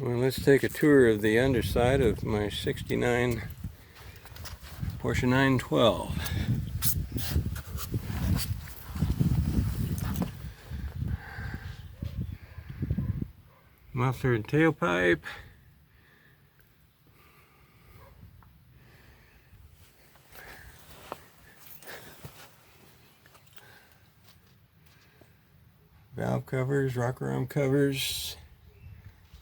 Well, let's take a tour of the underside of my '69 Porsche 912. Muffler and tailpipe. Valve covers, rock-around covers.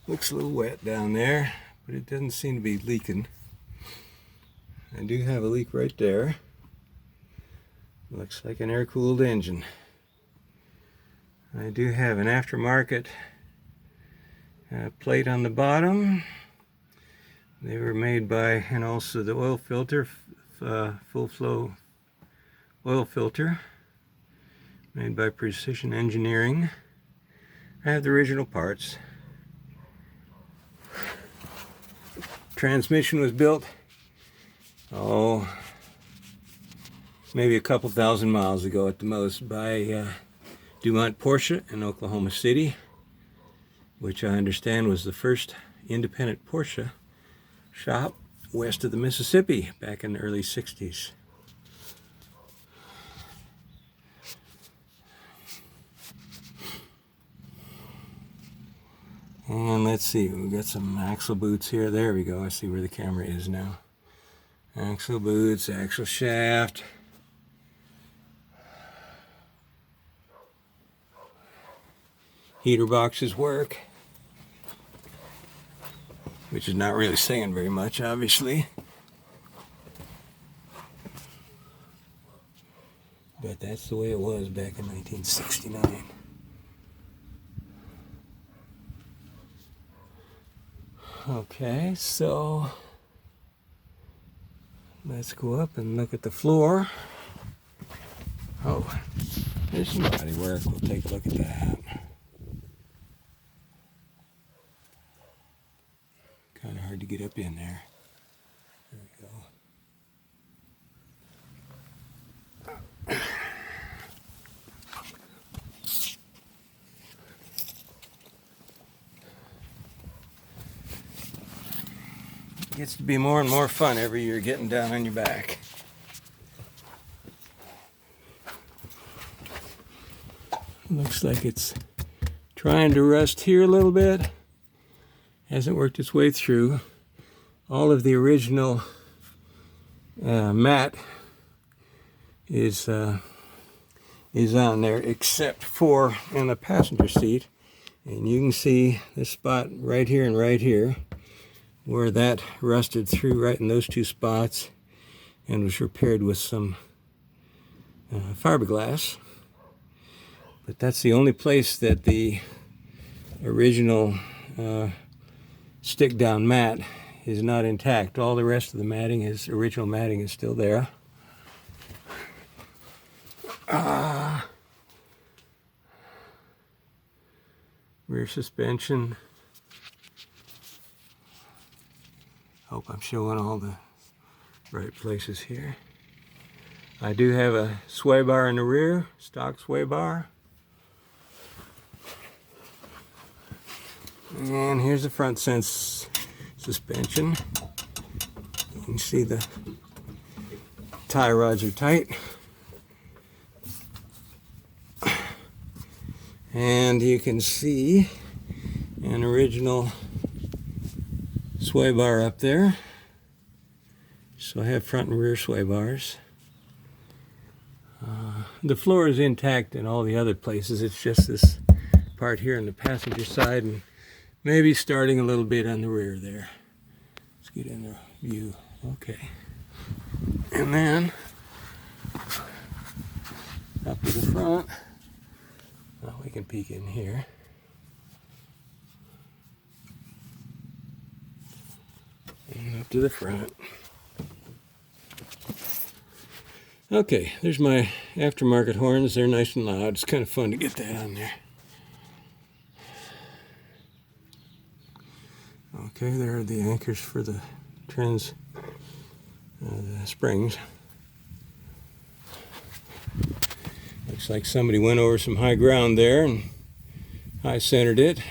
Looks a little wet down there, but it doesn't seem to be leaking. I do have a leak right there. Looks like an air-cooled engine. I do have an aftermarket plate on the bottom. They were made by, and also the oil filter, full flow oil filter, made by Precision Engineering. I have the original parts. Transmission was built, maybe a couple thousand miles ago at the most, by Dumont Porsche in Oklahoma City, which I understand was the first independent Porsche shop west of the Mississippi back in the early 60s. And let's see, we've got some axle boots here. There we go, I see where the camera is now. Axle boots, axle shaft. Heater boxes work, which is not really saying very much, obviously. But that's the way it was back in 1969. Okay, so let's go up and look at the floor. Oh, there's some body work. We'll take a look at that. Kind of hard to get up in there. There we go. Gets to be more and more fun every year getting down on your back. Looks like it's trying to rust here a little bit. Hasn't worked its way through. All of the original mat is on there except for in the passenger seat. And you can see this spot right here and right here, where that rusted through right in those two spots and was repaired with some fiberglass. But that's the only place that the original stick down mat is not intact. All the rest of the matting, original matting, is still there. Rear suspension. Hope I'm showing all the right places here. I do have a sway bar in the rear, stock sway bar. And here's the front sense suspension. You can see the tie rods are tight. And you can see an original sway bar up there. So I have front and rear sway bars. The floor is intact in all the other places. It's just this part here on the passenger side and maybe starting a little bit on the rear there. Let's get in the view. Okay. And then up to the front. Well, we can peek in here. And up to the front. Okay, there's my aftermarket horns. They're nice and loud. It's kind of fun to get that on there. Okay, there are the anchors for the the springs. Looks like somebody went over some high ground there and high centered it.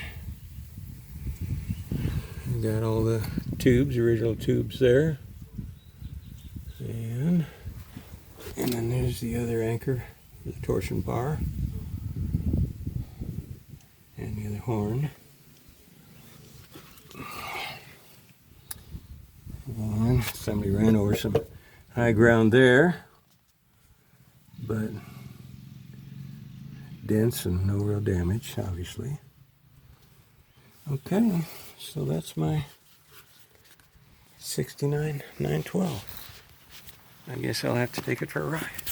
We got all the tubes, original tubes there. And then there's the other anchor, the torsion bar, and the other horn. And somebody ran over some high ground there, but dents and no real damage, obviously. Okay, so that's my 69 912. I guess I'll have to take it for a ride.